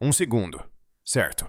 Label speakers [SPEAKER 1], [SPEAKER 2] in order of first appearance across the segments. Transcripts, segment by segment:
[SPEAKER 1] Um segundo. Certo.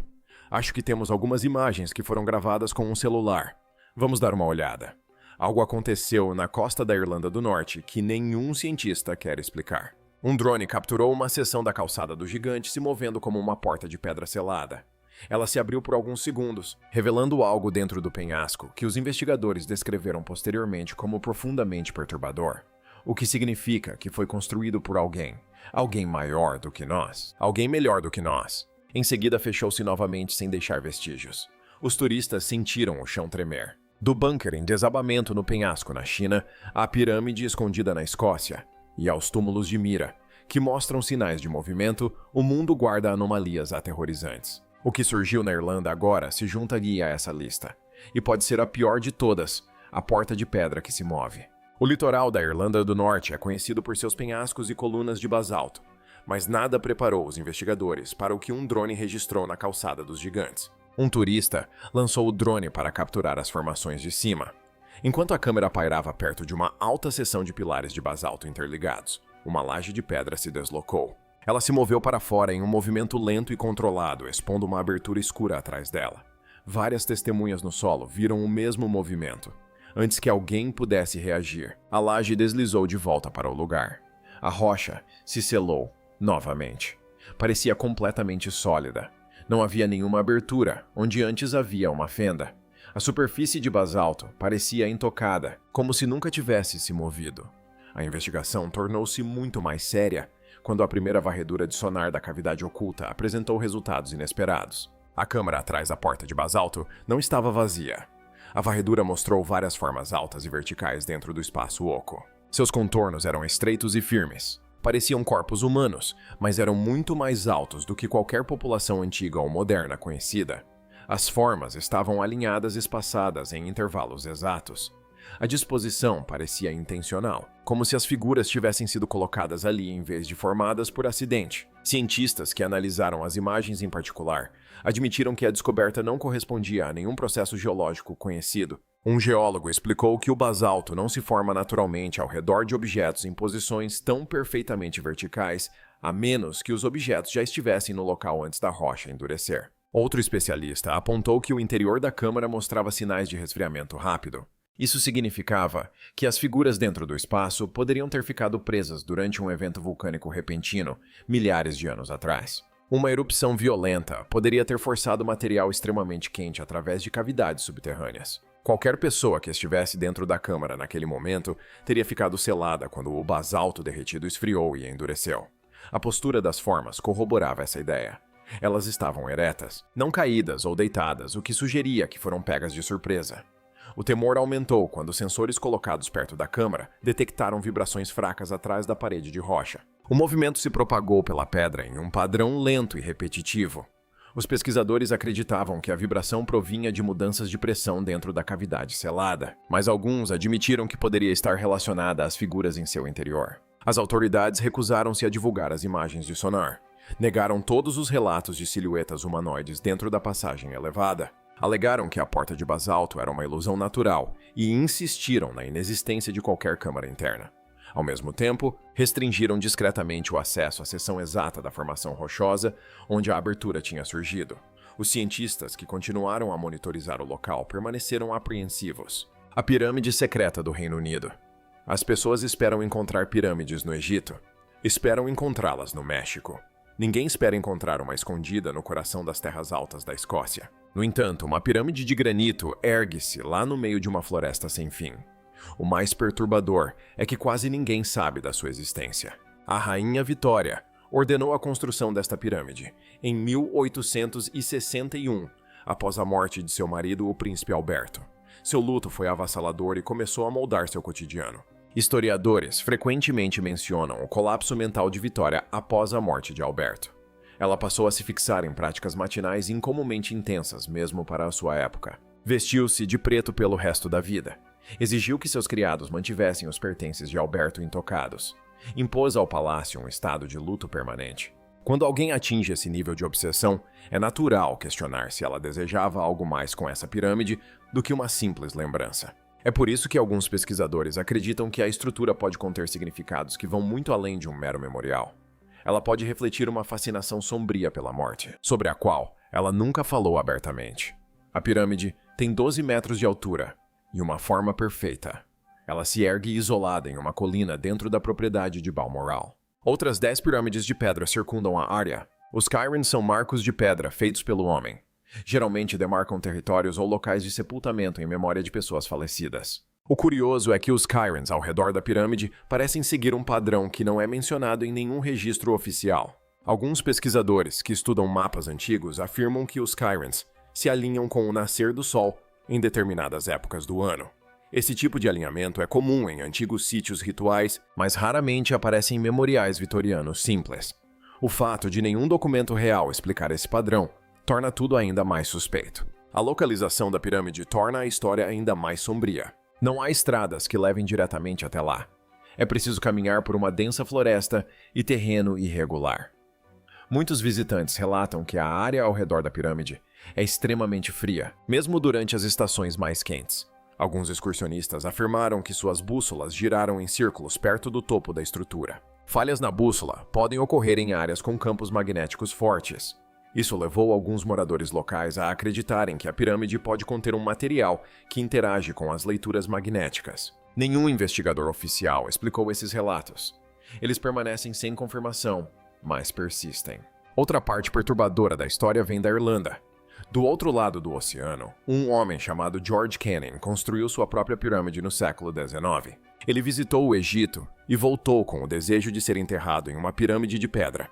[SPEAKER 1] Acho que temos algumas imagens que foram gravadas com um celular. Vamos dar uma olhada. Algo aconteceu na costa da Irlanda do Norte que nenhum cientista quer explicar. Um drone capturou uma seção da calçada do gigante se movendo como uma porta de pedra selada. Ela se abriu por alguns segundos, revelando algo dentro do penhasco que os investigadores descreveram posteriormente como profundamente perturbador. O que significa que foi construído por alguém. Alguém maior do que nós. Alguém melhor do que nós. Em seguida, fechou-se novamente sem deixar vestígios. Os turistas sentiram o chão tremer. Do bunker em desabamento no penhasco na China, à pirâmide escondida na Escócia e aos túmulos de Mira, que mostram sinais de movimento, o mundo guarda anomalias aterrorizantes. O que surgiu na Irlanda agora se juntaria a essa lista. E pode ser a pior de todas, a porta de pedra que se move. O litoral da Irlanda do Norte é conhecido por seus penhascos e colunas de basalto, mas nada preparou os investigadores para o que um drone registrou na calçada dos gigantes. Um turista lançou o drone para capturar as formações de cima. Enquanto a câmera pairava perto de uma alta seção de pilares de basalto interligados, uma laje de pedra se deslocou. Ela se moveu para fora em um movimento lento e controlado, expondo uma abertura escura atrás dela. Várias testemunhas no solo viram o mesmo movimento. Antes que alguém pudesse reagir, a laje deslizou de volta para o lugar. A rocha se selou novamente. Parecia completamente sólida. Não havia nenhuma abertura, onde antes havia uma fenda. A superfície de basalto parecia intocada, como se nunca tivesse se movido. A investigação tornou-se muito mais séria quando a primeira varredura de sonar da cavidade oculta apresentou resultados inesperados. A câmara atrás da porta de basalto não estava vazia. A varredura mostrou várias formas altas e verticais dentro do espaço oco. Seus contornos eram estreitos e firmes. Pareciam corpos humanos, mas eram muito mais altos do que qualquer população antiga ou moderna conhecida. As formas estavam alinhadas e espaçadas em intervalos exatos. A disposição parecia intencional, como se as figuras tivessem sido colocadas ali em vez de formadas por acidente. Cientistas que analisaram as imagens em particular admitiram que a descoberta não correspondia a nenhum processo geológico conhecido. Um geólogo explicou que o basalto não se forma naturalmente ao redor de objetos em posições tão perfeitamente verticais, a menos que os objetos já estivessem no local antes da rocha endurecer. Outro especialista apontou que o interior da câmara mostrava sinais de resfriamento rápido. Isso significava que as figuras dentro do espaço poderiam ter ficado presas durante um evento vulcânico repentino, milhares de anos atrás. Uma erupção violenta poderia ter forçado material extremamente quente através de cavidades subterrâneas. Qualquer pessoa que estivesse dentro da câmara naquele momento teria ficado selada quando o basalto derretido esfriou e endureceu. A postura das formas corroborava essa ideia. Elas estavam eretas, não caídas ou deitadas, o que sugeria que foram pegas de surpresa. O temor aumentou quando sensores colocados perto da câmara detectaram vibrações fracas atrás da parede de rocha. O movimento se propagou pela pedra em um padrão lento e repetitivo. Os pesquisadores acreditavam que a vibração provinha de mudanças de pressão dentro da cavidade selada, mas alguns admitiram que poderia estar relacionada às figuras em seu interior. As autoridades recusaram-se a divulgar as imagens de sonar. Negaram todos os relatos de silhuetas humanoides dentro da passagem elevada. Alegaram que a porta de basalto era uma ilusão natural e insistiram na inexistência de qualquer câmara interna. Ao mesmo tempo, restringiram discretamente o acesso à seção exata da formação rochosa onde a abertura tinha surgido. Os cientistas que continuaram a monitorizar o local permaneceram apreensivos. A pirâmide secreta do Reino Unido. As pessoas esperam encontrar pirâmides no Egito. Esperam encontrá-las no México. Ninguém espera encontrar uma escondida no coração das terras altas da Escócia. No entanto, uma pirâmide de granito ergue-se lá no meio de uma floresta sem fim. O mais perturbador é que quase ninguém sabe da sua existência. A Rainha Vitória ordenou a construção desta pirâmide em 1861, após a morte de seu marido, o príncipe Alberto. Seu luto foi avassalador e começou a moldar seu cotidiano. Historiadores frequentemente mencionam o colapso mental de Vitória após a morte de Alberto. Ela passou a se fixar em práticas matinais incomumente intensas, mesmo para a sua época. Vestiu-se de preto pelo resto da vida. Exigiu que seus criados mantivessem os pertences de Alberto intocados. Impôs ao palácio um estado de luto permanente. Quando alguém atinge esse nível de obsessão, é natural questionar se ela desejava algo mais com essa pirâmide do que uma simples lembrança. É por isso que alguns pesquisadores acreditam que a estrutura pode conter significados que vão muito além de um mero memorial. Ela pode refletir uma fascinação sombria pela morte, sobre a qual ela nunca falou abertamente. A pirâmide tem 12 metros de altura e uma forma perfeita. Ela se ergue isolada em uma colina dentro da propriedade de Balmoral. Outras 10 pirâmides de pedra circundam a área. Os cairns são marcos de pedra feitos pelo homem. Geralmente demarcam territórios ou locais de sepultamento em memória de pessoas falecidas. O curioso é que os cairns ao redor da pirâmide parecem seguir um padrão que não é mencionado em nenhum registro oficial. Alguns pesquisadores que estudam mapas antigos afirmam que os cairns se alinham com o nascer do sol em determinadas épocas do ano. Esse tipo de alinhamento é comum em antigos sítios rituais, mas raramente aparece em memoriais vitorianos simples. O fato de nenhum documento real explicar esse padrão torna tudo ainda mais suspeito. A localização da pirâmide torna a história ainda mais sombria. Não há estradas que levem diretamente até lá. É preciso caminhar por uma densa floresta e terreno irregular. Muitos visitantes relatam que a área ao redor da pirâmide é extremamente fria, mesmo durante as estações mais quentes. Alguns excursionistas afirmaram que suas bússolas giraram em círculos perto do topo da estrutura. Falhas na bússola podem ocorrer em áreas com campos magnéticos fortes. Isso levou alguns moradores locais a acreditarem que a pirâmide pode conter um material que interage com as leituras magnéticas. Nenhum investigador oficial explicou esses relatos. Eles permanecem sem confirmação, mas persistem. Outra parte perturbadora da história vem da Irlanda. Do outro lado do oceano, um homem chamado George Canning construiu sua própria pirâmide no século XIX. Ele visitou o Egito e voltou com o desejo de ser enterrado em uma pirâmide de pedra.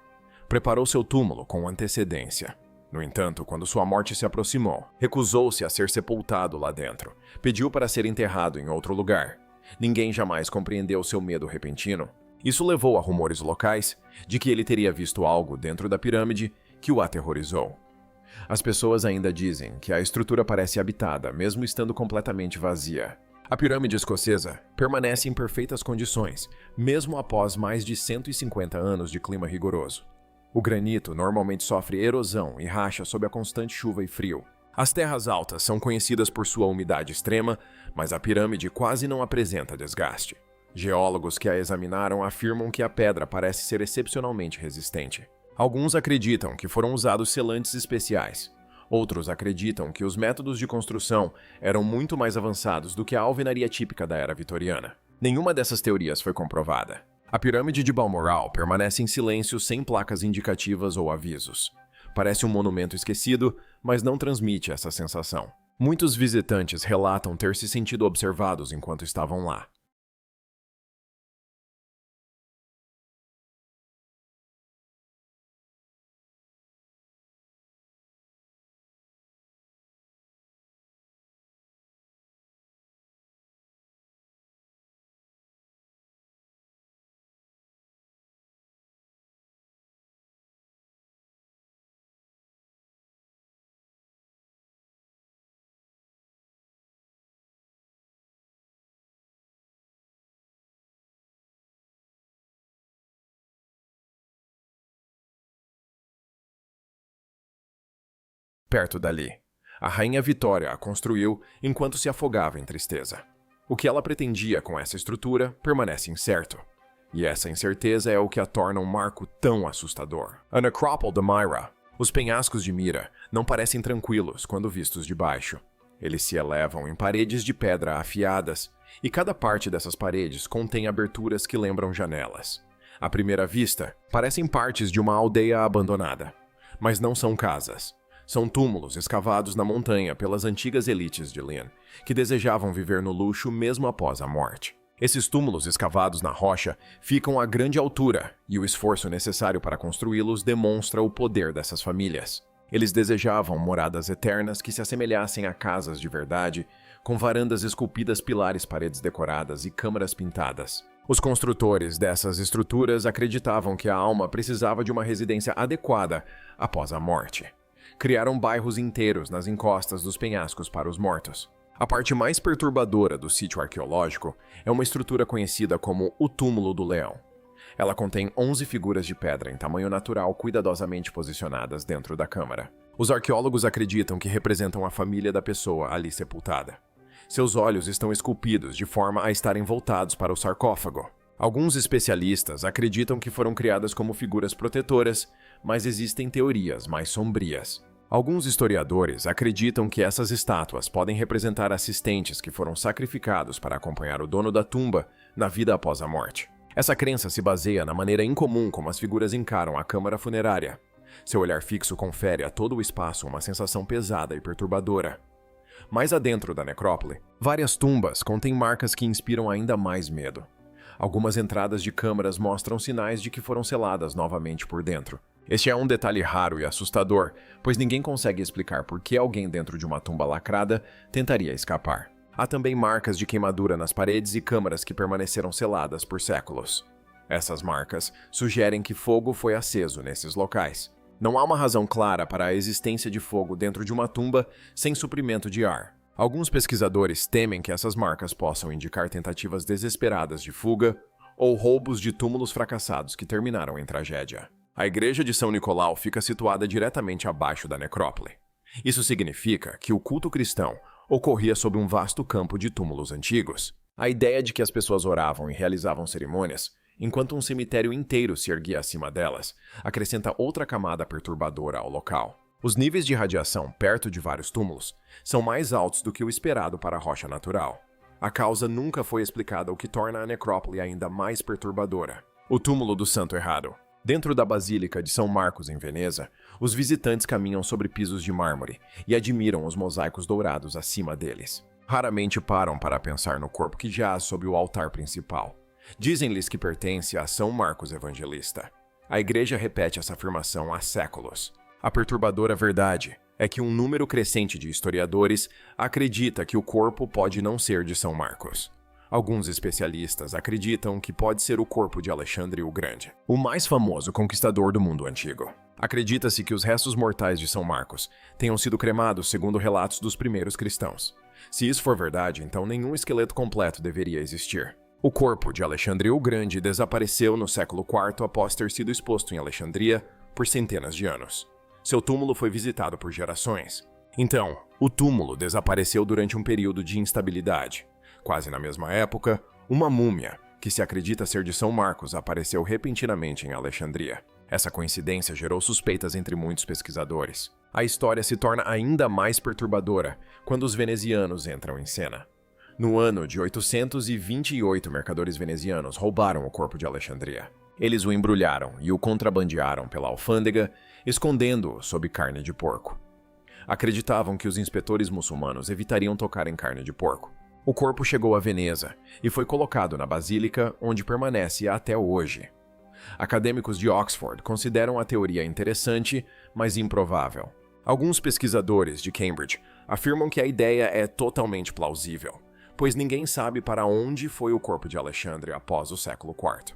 [SPEAKER 1] Preparou seu túmulo com antecedência. No entanto, quando sua morte se aproximou, recusou-se a ser sepultado lá dentro. Pediu para ser enterrado em outro lugar. Ninguém jamais compreendeu seu medo repentino. Isso levou a rumores locais de que ele teria visto algo dentro da pirâmide que o aterrorizou. As pessoas ainda dizem que a estrutura parece habitada, mesmo estando completamente vazia. A pirâmide escocesa permanece em perfeitas condições, mesmo após mais de 150 anos de clima rigoroso. O granito normalmente sofre erosão e racha sob a constante chuva e frio. As terras altas são conhecidas por sua umidade extrema, mas a pirâmide quase não apresenta desgaste. Geólogos que a examinaram afirmam que a pedra parece ser excepcionalmente resistente. Alguns acreditam que foram usados selantes especiais. Outros acreditam que os métodos de construção eram muito mais avançados do que a alvenaria típica da era vitoriana. Nenhuma dessas teorias foi comprovada. A pirâmide de Balmoral permanece em silêncio sem placas indicativas ou avisos. Parece um monumento esquecido, mas não transmite essa sensação. Muitos visitantes relatam ter se sentido observados enquanto estavam lá. Perto dali, a Rainha Vitória a construiu enquanto se afogava em tristeza. O que ela pretendia com essa estrutura permanece incerto. E essa incerteza é o que a torna um marco tão assustador. A Necrópole de Myra. Os penhascos de Mira não parecem tranquilos quando vistos de baixo. Eles se elevam em paredes de pedra afiadas, e cada parte dessas paredes contém aberturas que lembram janelas. À primeira vista, parecem partes de uma aldeia abandonada. Mas não são casas. São túmulos escavados na montanha pelas antigas elites de Lynn, que desejavam viver no luxo mesmo após a morte. Esses túmulos escavados na rocha ficam a grande altura, e o esforço necessário para construí-los demonstra o poder dessas famílias. Eles desejavam moradas eternas que se assemelhassem a casas de verdade, com varandas esculpidas, pilares, paredes decoradas e câmaras pintadas. Os construtores dessas estruturas acreditavam que a alma precisava de uma residência adequada após a morte. Criaram bairros inteiros nas encostas dos penhascos para os mortos. A parte mais perturbadora do sítio arqueológico é uma estrutura conhecida como o Túmulo do Leão. Ela contém 11 figuras de pedra em tamanho natural cuidadosamente posicionadas dentro da câmara. Os arqueólogos acreditam que representam a família da pessoa ali sepultada. Seus olhos estão esculpidos de forma a estarem voltados para o sarcófago. Alguns especialistas acreditam que foram criadas como figuras protetoras, mas existem teorias mais sombrias. Alguns historiadores acreditam que essas estátuas podem representar assistentes que foram sacrificados para acompanhar o dono da tumba na vida após a morte. Essa crença se baseia na maneira incomum como as figuras encaram a câmara funerária. Seu olhar fixo confere a todo o espaço uma sensação pesada e perturbadora. Mais adentro da necrópole, várias tumbas contêm marcas que inspiram ainda mais medo. Algumas entradas de câmaras mostram sinais de que foram seladas novamente por dentro. Este é um detalhe raro e assustador, pois ninguém consegue explicar por que alguém dentro de uma tumba lacrada tentaria escapar. Há também marcas de queimadura nas paredes e câmaras que permaneceram seladas por séculos. Essas marcas sugerem que fogo foi aceso nesses locais. Não há uma razão clara para a existência de fogo dentro de uma tumba sem suprimento de ar. Alguns pesquisadores temem que essas marcas possam indicar tentativas desesperadas de fuga ou roubos de túmulos fracassados que terminaram em tragédia. A igreja de São Nicolau fica situada diretamente abaixo da necrópole. Isso significa que o culto cristão ocorria sob um vasto campo de túmulos antigos. A ideia de que as pessoas oravam e realizavam cerimônias, enquanto um cemitério inteiro se erguia acima delas, acrescenta outra camada perturbadora ao local. Os níveis de radiação perto de vários túmulos são mais altos do que o esperado para a rocha natural. A causa nunca foi explicada, o que torna a necrópole ainda mais perturbadora. O túmulo do santo errado. Dentro da Basílica de São Marcos, em Veneza, os visitantes caminham sobre pisos de mármore e admiram os mosaicos dourados acima deles. Raramente param para pensar no corpo que jaz sob o altar principal. Dizem-lhes que pertence a São Marcos Evangelista. A igreja repete essa afirmação há séculos. A perturbadora verdade é que um número crescente de historiadores acredita que o corpo pode não ser de São Marcos. Alguns especialistas acreditam que pode ser o corpo de Alexandre o Grande, o mais famoso conquistador do mundo antigo. Acredita-se que os restos mortais de São Marcos tenham sido cremados segundo relatos dos primeiros cristãos. Se isso for verdade, então nenhum esqueleto completo deveria existir. O corpo de Alexandre o Grande desapareceu no século IV após ter sido exposto em Alexandria por centenas de anos. Seu túmulo foi visitado por gerações. Então, o túmulo desapareceu durante um período de instabilidade. Quase na mesma época, uma múmia, que se acredita ser de São Marcos, apareceu repentinamente em Alexandria. Essa coincidência gerou suspeitas entre muitos pesquisadores. A história se torna ainda mais perturbadora quando os venezianos entram em cena. No ano de 828, mercadores venezianos roubaram o corpo de Alexandria. Eles o embrulharam e o contrabandearam pela alfândega, escondendo-o sob carne de porco. Acreditavam que os inspetores muçulmanos evitariam tocar em carne de porco. O corpo chegou a Veneza e foi colocado na basílica, onde permanece até hoje. Acadêmicos de Oxford consideram a teoria interessante, mas improvável. Alguns pesquisadores de Cambridge afirmam que a ideia é totalmente plausível, pois ninguém sabe para onde foi o corpo de Alexandre após o século IV.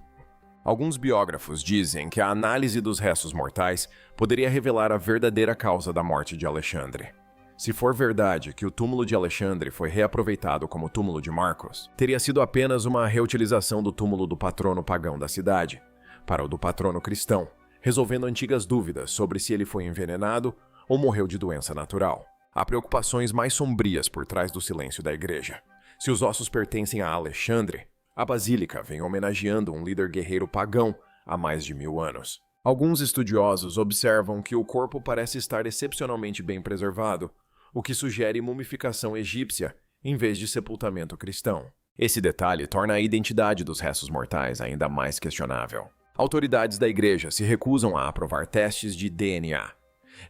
[SPEAKER 1] Alguns biógrafos dizem que a análise dos restos mortais poderia revelar a verdadeira causa da morte de Alexandre. Se for verdade que o túmulo de Alexandre foi reaproveitado como túmulo de Marcos, teria sido apenas uma reutilização do túmulo do patrono pagão da cidade para o do patrono cristão, resolvendo antigas dúvidas sobre se ele foi envenenado ou morreu de doença natural. Há preocupações mais sombrias por trás do silêncio da igreja. Se os ossos pertencem a Alexandre, a basílica vem homenageando um líder guerreiro pagão há mais de 1000 anos. Alguns estudiosos observam que o corpo parece estar excepcionalmente bem preservado, o que sugere mumificação egípcia em vez de sepultamento cristão. Esse detalhe torna a identidade dos restos mortais ainda mais questionável. Autoridades da igreja se recusam a aprovar testes de DNA.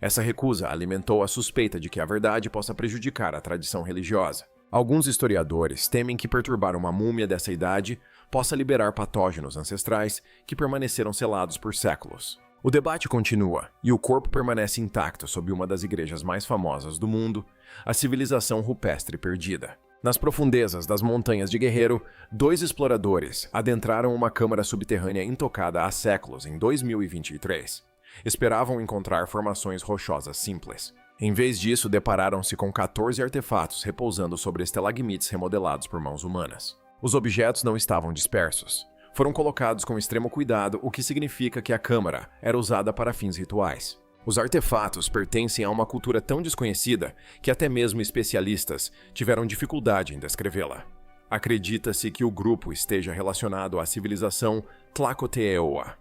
[SPEAKER 1] Essa recusa alimentou a suspeita de que a verdade possa prejudicar a tradição religiosa. Alguns historiadores temem que perturbar uma múmia dessa idade possa liberar patógenos ancestrais que permaneceram selados por séculos. O debate continua, e o corpo permanece intacto sob uma das igrejas mais famosas do mundo, a civilização rupestre perdida. Nas profundezas das montanhas de Guerreiro, 2 exploradores adentraram uma câmara subterrânea intocada há séculos em 2023. Esperavam encontrar formações rochosas simples. Em vez disso, depararam-se com 14 artefatos repousando sobre estalagmites remodelados por mãos humanas. Os objetos não estavam dispersos. Foram colocados com extremo cuidado, o que significa que a câmara era usada para fins rituais. Os artefatos pertencem a uma cultura tão desconhecida que até mesmo especialistas tiveram dificuldade em descrevê-la. Acredita-se que o grupo esteja relacionado à civilização Tlacoteoa.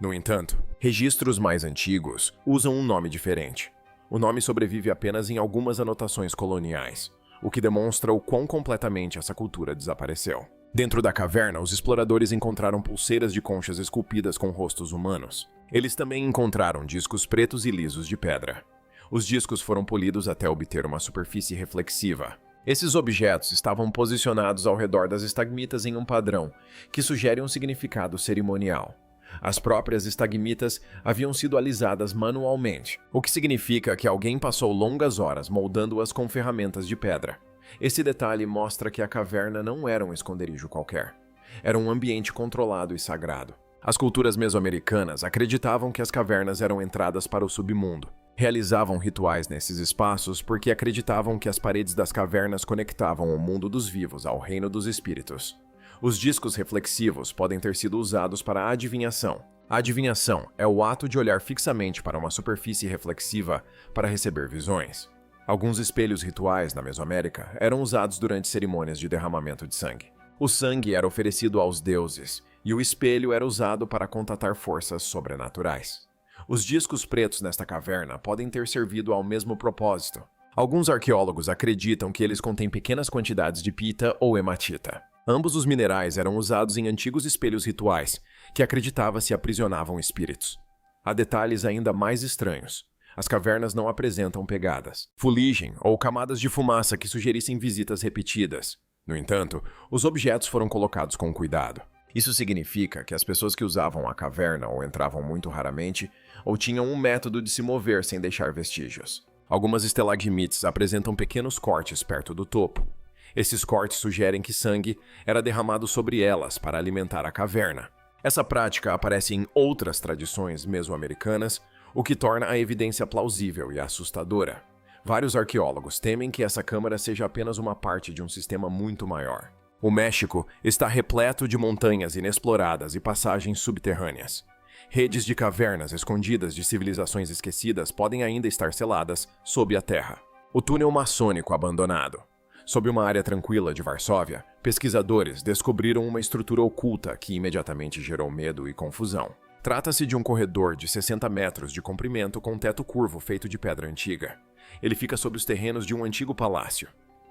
[SPEAKER 1] No entanto, registros mais antigos usam um nome diferente. O nome sobrevive apenas em algumas anotações coloniais, o que demonstra o quão completamente essa cultura desapareceu. Dentro da caverna, os exploradores encontraram pulseiras de conchas esculpidas com rostos humanos. Eles também encontraram discos pretos e lisos de pedra. Os discos foram polidos até obter uma superfície reflexiva. Esses objetos estavam posicionados ao redor das estalagmitas em um padrão, que sugere um significado cerimonial. As próprias estalagmitas haviam sido alisadas manualmente, o que significa que alguém passou longas horas moldando-as com ferramentas de pedra. Esse detalhe mostra que a caverna não era um esconderijo qualquer. Era um ambiente controlado e sagrado. As culturas mesoamericanas acreditavam que as cavernas eram entradas para o submundo. Realizavam rituais nesses espaços porque acreditavam que as paredes das cavernas conectavam o mundo dos vivos ao reino dos espíritos. Os discos reflexivos podem ter sido usados para a adivinhação. A adivinhação é o ato de olhar fixamente para uma superfície reflexiva para receber visões. Alguns espelhos rituais na Mesoamérica eram usados durante cerimônias de derramamento de sangue. O sangue era oferecido aos deuses, e o espelho era usado para contatar forças sobrenaturais. Os discos pretos nesta caverna podem ter servido ao mesmo propósito. Alguns arqueólogos acreditam que eles contêm pequenas quantidades de pita ou hematita. Ambos os minerais eram usados em antigos espelhos rituais, que acreditava-se aprisionavam espíritos. Há detalhes ainda mais estranhos. As cavernas não apresentam pegadas, fuligem ou camadas de fumaça que sugerissem visitas repetidas. No entanto, os objetos foram colocados com cuidado. Isso significa que as pessoas que usavam a caverna ou entravam muito raramente, ou tinham um método de se mover sem deixar vestígios. Algumas estalagmites apresentam pequenos cortes perto do topo. Esses cortes sugerem que sangue era derramado sobre elas para alimentar a caverna. Essa prática aparece em outras tradições mesoamericanas, o que torna a evidência plausível e assustadora. Vários arqueólogos temem que essa câmara seja apenas uma parte de um sistema muito maior. O México está repleto de montanhas inexploradas e passagens subterrâneas. Redes de cavernas escondidas de civilizações esquecidas podem ainda estar seladas sob a terra. O túnel maçônico abandonado. Sob uma área tranquila de Varsóvia, pesquisadores descobriram uma estrutura oculta que imediatamente gerou medo e confusão. Trata-se de um corredor de 60 metros de comprimento com teto curvo feito de pedra antiga. Ele fica sob os terrenos de um antigo palácio.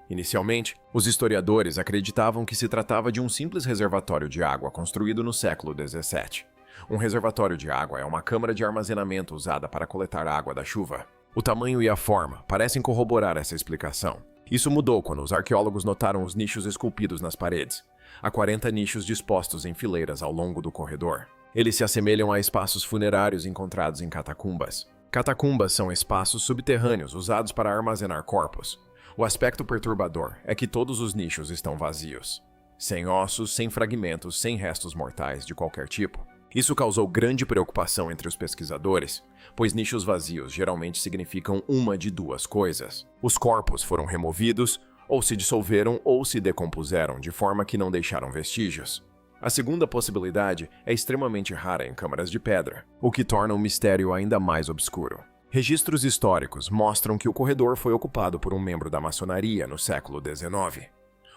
[SPEAKER 1] Inicialmente, os historiadores acreditavam que se tratava de um simples reservatório de água construído no século XVII. Um reservatório de água é uma câmara de armazenamento usada para coletar água da chuva. O tamanho e a forma parecem corroborar essa explicação. Isso mudou quando os arqueólogos notaram os nichos esculpidos nas paredes. Há 40 nichos dispostos em fileiras ao longo do corredor. Eles se assemelham a espaços funerários encontrados em catacumbas. Catacumbas são espaços subterrâneos usados para armazenar corpos. O aspecto perturbador é que todos os nichos estão vazios. Sem ossos, sem fragmentos, sem restos mortais de qualquer tipo. Isso causou grande preocupação entre os pesquisadores, pois nichos vazios geralmente significam uma de duas coisas. Os corpos foram removidos, ou se dissolveram ou se decompuseram de forma que não deixaram vestígios. A segunda possibilidade é extremamente rara em câmaras de pedra, o que torna o mistério ainda mais obscuro. Registros históricos mostram que o corredor foi ocupado por um membro da maçonaria no século XIX.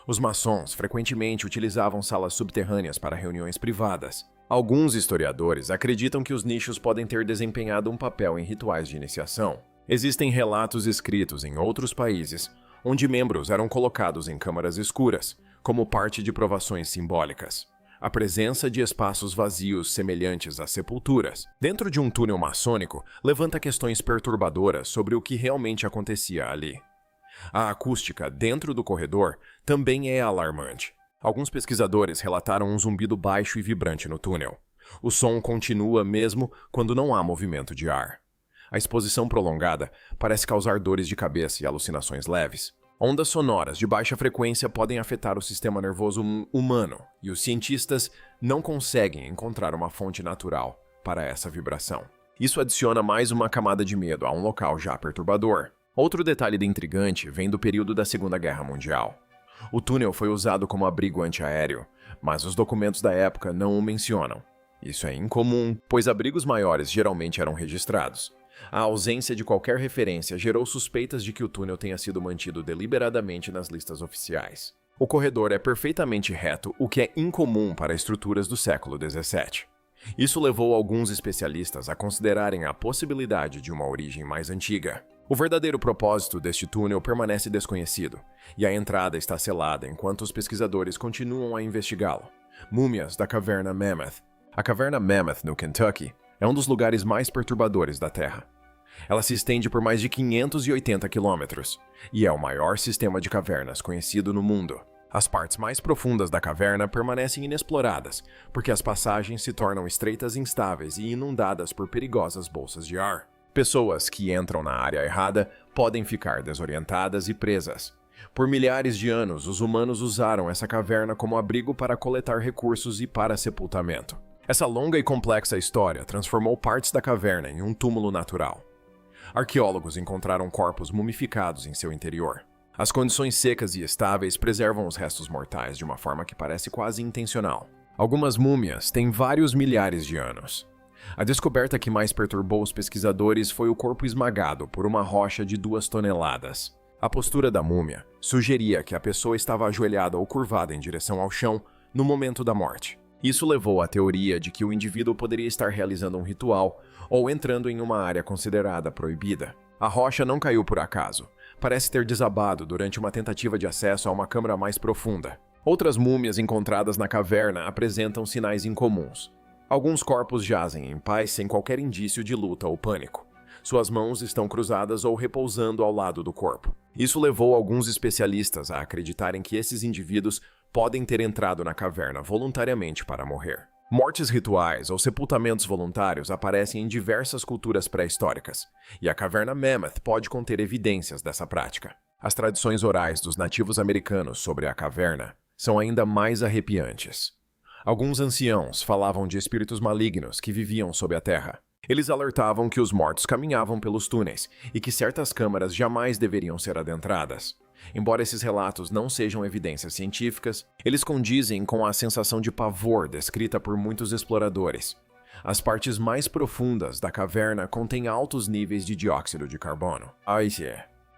[SPEAKER 1] Os maçons frequentemente utilizavam salas subterrâneas para reuniões privadas. Alguns historiadores acreditam que os nichos podem ter desempenhado um papel em rituais de iniciação. Existem relatos escritos em outros países onde membros eram colocados em câmaras escuras, como parte de provações simbólicas. A presença de espaços vazios semelhantes a sepulturas dentro de um túnel maçônico levanta questões perturbadoras sobre o que realmente acontecia ali. A acústica dentro do corredor também é alarmante. Alguns pesquisadores relataram um zumbido baixo e vibrante no túnel. O som continua mesmo quando não há movimento de ar. A exposição prolongada parece causar dores de cabeça e alucinações leves. Ondas sonoras de baixa frequência podem afetar o sistema nervoso humano, e os cientistas não conseguem encontrar uma fonte natural para essa vibração. Isso adiciona mais uma camada de medo a um local já perturbador. Outro detalhe intrigante vem do período da Segunda Guerra Mundial. O túnel foi usado como abrigo antiaéreo, mas os documentos da época não o mencionam. Isso é incomum, pois abrigos maiores geralmente eram registrados. A ausência de qualquer referência gerou suspeitas de que o túnel tenha sido mantido deliberadamente nas listas oficiais. O corredor é perfeitamente reto, o que é incomum para estruturas do século XVII. Isso levou alguns especialistas a considerarem a possibilidade de uma origem mais antiga. O verdadeiro propósito deste túnel permanece desconhecido, e a entrada está selada enquanto os pesquisadores continuam a investigá-lo. Múmias da Caverna Mammoth. A Caverna Mammoth, no Kentucky, é um dos lugares mais perturbadores da Terra. Ela se estende por mais de 580 quilômetros, e é o maior sistema de cavernas conhecido no mundo. As partes mais profundas da caverna permanecem inexploradas, porque as passagens se tornam estreitas e instáveis e inundadas por perigosas bolsas de ar. Pessoas que entram na área errada podem ficar desorientadas e presas. Por milhares de anos, os humanos usaram essa caverna como abrigo para coletar recursos e para sepultamento. Essa longa e complexa história transformou partes da caverna em um túmulo natural. Arqueólogos encontraram corpos mumificados em seu interior. As condições secas e estáveis preservam os restos mortais de uma forma que parece quase intencional. Algumas múmias têm vários milhares de anos. A descoberta que mais perturbou os pesquisadores foi o corpo esmagado por uma rocha de 2 toneladas. A postura da múmia sugeria que a pessoa estava ajoelhada ou curvada em direção ao chão no momento da morte. Isso levou à teoria de que o indivíduo poderia estar realizando um ritual ou entrando em uma área considerada proibida. A rocha não caiu por acaso. Parece ter desabado durante uma tentativa de acesso a uma câmara mais profunda. Outras múmias encontradas na caverna apresentam sinais incomuns. Alguns corpos jazem em paz sem qualquer indício de luta ou pânico. Suas mãos estão cruzadas ou repousando ao lado do corpo. Isso levou alguns especialistas a acreditarem que esses indivíduos podem ter entrado na caverna voluntariamente para morrer. Mortes rituais ou sepultamentos voluntários aparecem em diversas culturas pré-históricas, e a Caverna Mammoth pode conter evidências dessa prática. As tradições orais dos nativos americanos sobre a caverna são ainda mais arrepiantes. Alguns anciãos falavam de espíritos malignos que viviam sob a terra. Eles alertavam que os mortos caminhavam pelos túneis e que certas câmaras jamais deveriam ser adentradas. Embora esses relatos não sejam evidências científicas, eles condizem com a sensação de pavor descrita por muitos exploradores. As partes mais profundas da caverna contêm altos níveis de dióxido de carbono.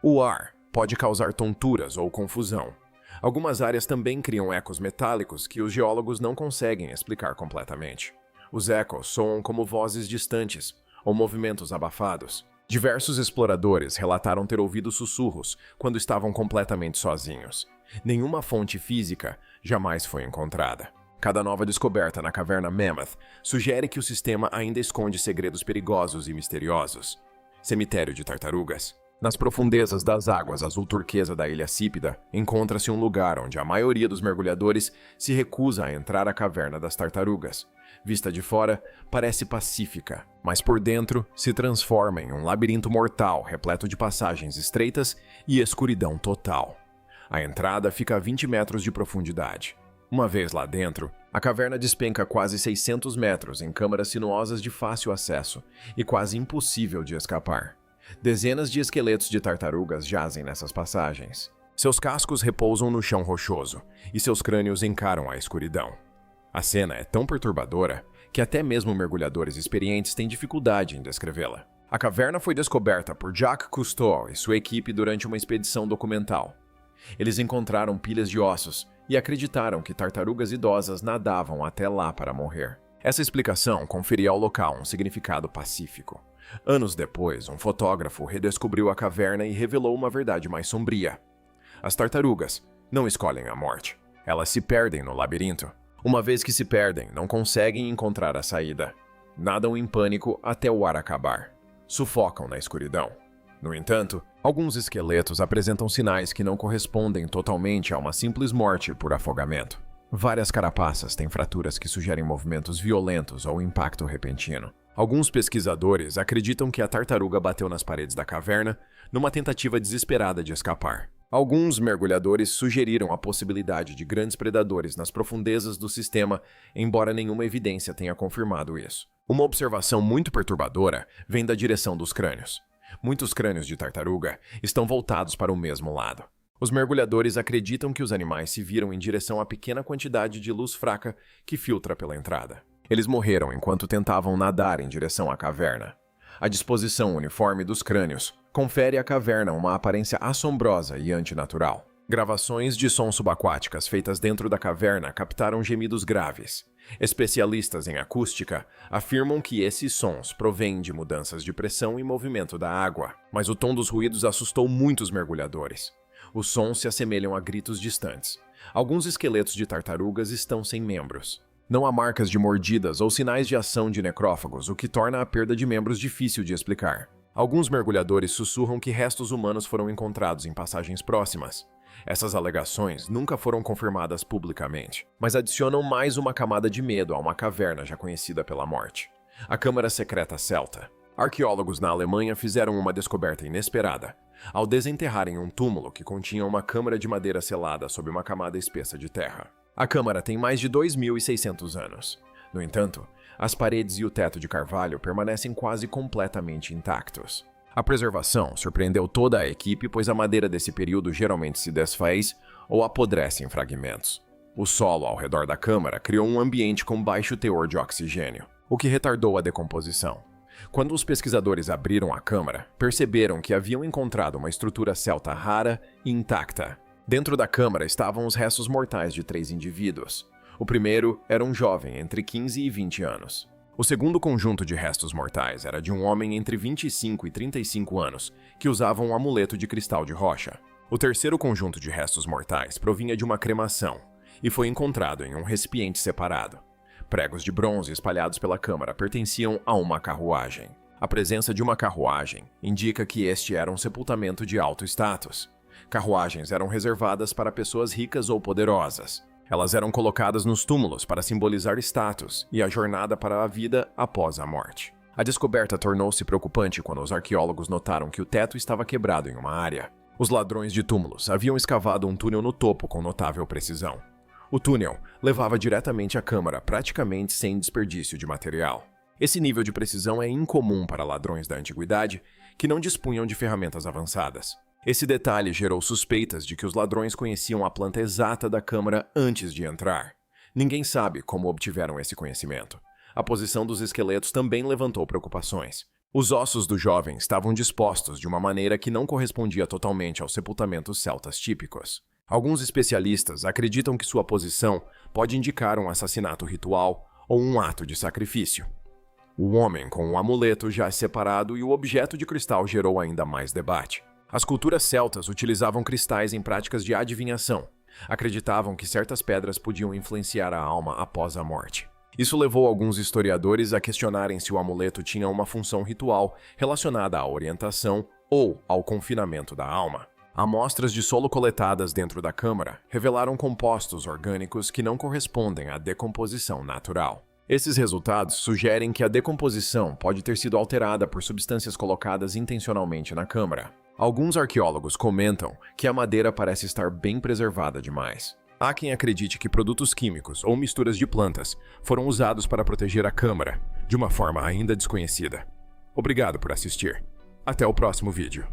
[SPEAKER 1] O ar pode causar tonturas ou confusão. Algumas áreas também criam ecos metálicos que os geólogos não conseguem explicar completamente. Os ecos soam como vozes distantes ou movimentos abafados. Diversos exploradores relataram ter ouvido sussurros quando estavam completamente sozinhos. Nenhuma fonte física jamais foi encontrada. Cada nova descoberta na Caverna Mammoth sugere que o sistema ainda esconde segredos perigosos e misteriosos. Cemitério de tartarugas. Nas profundezas das águas azul turquesa da ilha Cípida, encontra-se um lugar onde a maioria dos mergulhadores se recusa a entrar à Caverna das Tartarugas. Vista de fora, parece pacífica, mas por dentro se transforma em um labirinto mortal repleto de passagens estreitas e escuridão total. A entrada fica a 20 metros de profundidade. Uma vez lá dentro, a caverna despenca quase 600 metros em câmaras sinuosas de fácil acesso e quase impossível de escapar. Dezenas de esqueletos de tartarugas jazem nessas passagens. Seus cascos repousam no chão rochoso e seus crânios encaram a escuridão. A cena é tão perturbadora que até mesmo mergulhadores experientes têm dificuldade em descrevê-la. A caverna foi descoberta por Jacques Cousteau e sua equipe durante uma expedição documental. Eles encontraram pilhas de ossos e acreditaram que tartarugas idosas nadavam até lá para morrer. Essa explicação conferia ao local um significado pacífico. Anos depois, um fotógrafo redescobriu a caverna e revelou uma verdade mais sombria. As tartarugas não escolhem a morte. Elas se perdem no labirinto. Uma vez que se perdem, não conseguem encontrar a saída. Nadam em pânico até o ar acabar. Sufocam na escuridão. No entanto, alguns esqueletos apresentam sinais que não correspondem totalmente a uma simples morte por afogamento. Várias carapaças têm fraturas que sugerem movimentos violentos ou impacto repentino. Alguns pesquisadores acreditam que a tartaruga bateu nas paredes da caverna numa tentativa desesperada de escapar. Alguns mergulhadores sugeriram a possibilidade de grandes predadores nas profundezas do sistema, embora nenhuma evidência tenha confirmado isso. Uma observação muito perturbadora vem da direção dos crânios. Muitos crânios de tartaruga estão voltados para o mesmo lado. Os mergulhadores acreditam que os animais se viram em direção à pequena quantidade de luz fraca que filtra pela entrada. Eles morreram enquanto tentavam nadar em direção à caverna. A disposição uniforme dos crânios confere à caverna uma aparência assombrosa e antinatural. Gravações de som subaquáticas feitas dentro da caverna captaram gemidos graves. Especialistas em acústica afirmam que esses sons provêm de mudanças de pressão e movimento da água, mas o tom dos ruídos assustou muitos mergulhadores. Os sons se assemelham a gritos distantes. Alguns esqueletos de tartarugas estão sem membros. Não há marcas de mordidas ou sinais de ação de necrófagos, o que torna a perda de membros difícil de explicar. Alguns mergulhadores sussurram que restos humanos foram encontrados em passagens próximas. Essas alegações nunca foram confirmadas publicamente, mas adicionam mais uma camada de medo a uma caverna já conhecida pela morte. A Câmara Secreta Celta. Arqueólogos na Alemanha fizeram uma descoberta inesperada, ao desenterrarem um túmulo que continha uma câmara de madeira selada sob uma camada espessa de terra. A câmara tem mais de 2.600 anos. No entanto, as paredes e o teto de carvalho permanecem quase completamente intactos. A preservação surpreendeu toda a equipe, pois a madeira desse período geralmente se desfaz ou apodrece em fragmentos. O solo ao redor da câmara criou um ambiente com baixo teor de oxigênio, o que retardou a decomposição. Quando os pesquisadores abriram a câmara, perceberam que haviam encontrado uma estrutura celta rara e intacta. Dentro da câmara estavam os restos mortais de 3 indivíduos. O primeiro era um jovem entre 15 e 20 anos. O segundo conjunto de restos mortais era de um homem entre 25 e 35 anos, que usava um amuleto de cristal de rocha. O terceiro conjunto de restos mortais provinha de uma cremação e foi encontrado em um recipiente separado. Pregos de bronze espalhados pela câmara pertenciam a uma carruagem. A presença de uma carruagem indica que este era um sepultamento de alto status. Carruagens eram reservadas para pessoas ricas ou poderosas. Elas eram colocadas nos túmulos para simbolizar status e a jornada para a vida após a morte. A descoberta tornou-se preocupante quando os arqueólogos notaram que o teto estava quebrado em uma área. Os ladrões de túmulos haviam escavado um túnel no topo com notável precisão. O túnel levava diretamente à câmara, praticamente sem desperdício de material. Esse nível de precisão é incomum para ladrões da antiguidade que não dispunham de ferramentas avançadas. Esse detalhe gerou suspeitas de que os ladrões conheciam a planta exata da câmara antes de entrar. Ninguém sabe como obtiveram esse conhecimento. A posição dos esqueletos também levantou preocupações. Os ossos do jovem estavam dispostos de uma maneira que não correspondia totalmente aos sepultamentos celtas típicos. Alguns especialistas acreditam que sua posição pode indicar um assassinato ritual ou um ato de sacrifício. O homem com o amuleto já separado e o objeto de cristal gerou ainda mais debate. As culturas celtas utilizavam cristais em práticas de adivinhação. Acreditavam que certas pedras podiam influenciar a alma após a morte. Isso levou alguns historiadores a questionarem se o amuleto tinha uma função ritual relacionada à orientação ou ao confinamento da alma. Amostras de solo coletadas dentro da câmara revelaram compostos orgânicos que não correspondem à decomposição natural. Esses resultados sugerem que a decomposição pode ter sido alterada por substâncias colocadas intencionalmente na câmara. Alguns arqueólogos comentam que a madeira parece estar bem preservada demais. Há quem acredite que produtos químicos ou misturas de plantas foram usados para proteger a câmara, de uma forma ainda desconhecida. Obrigado por assistir. Até o próximo vídeo.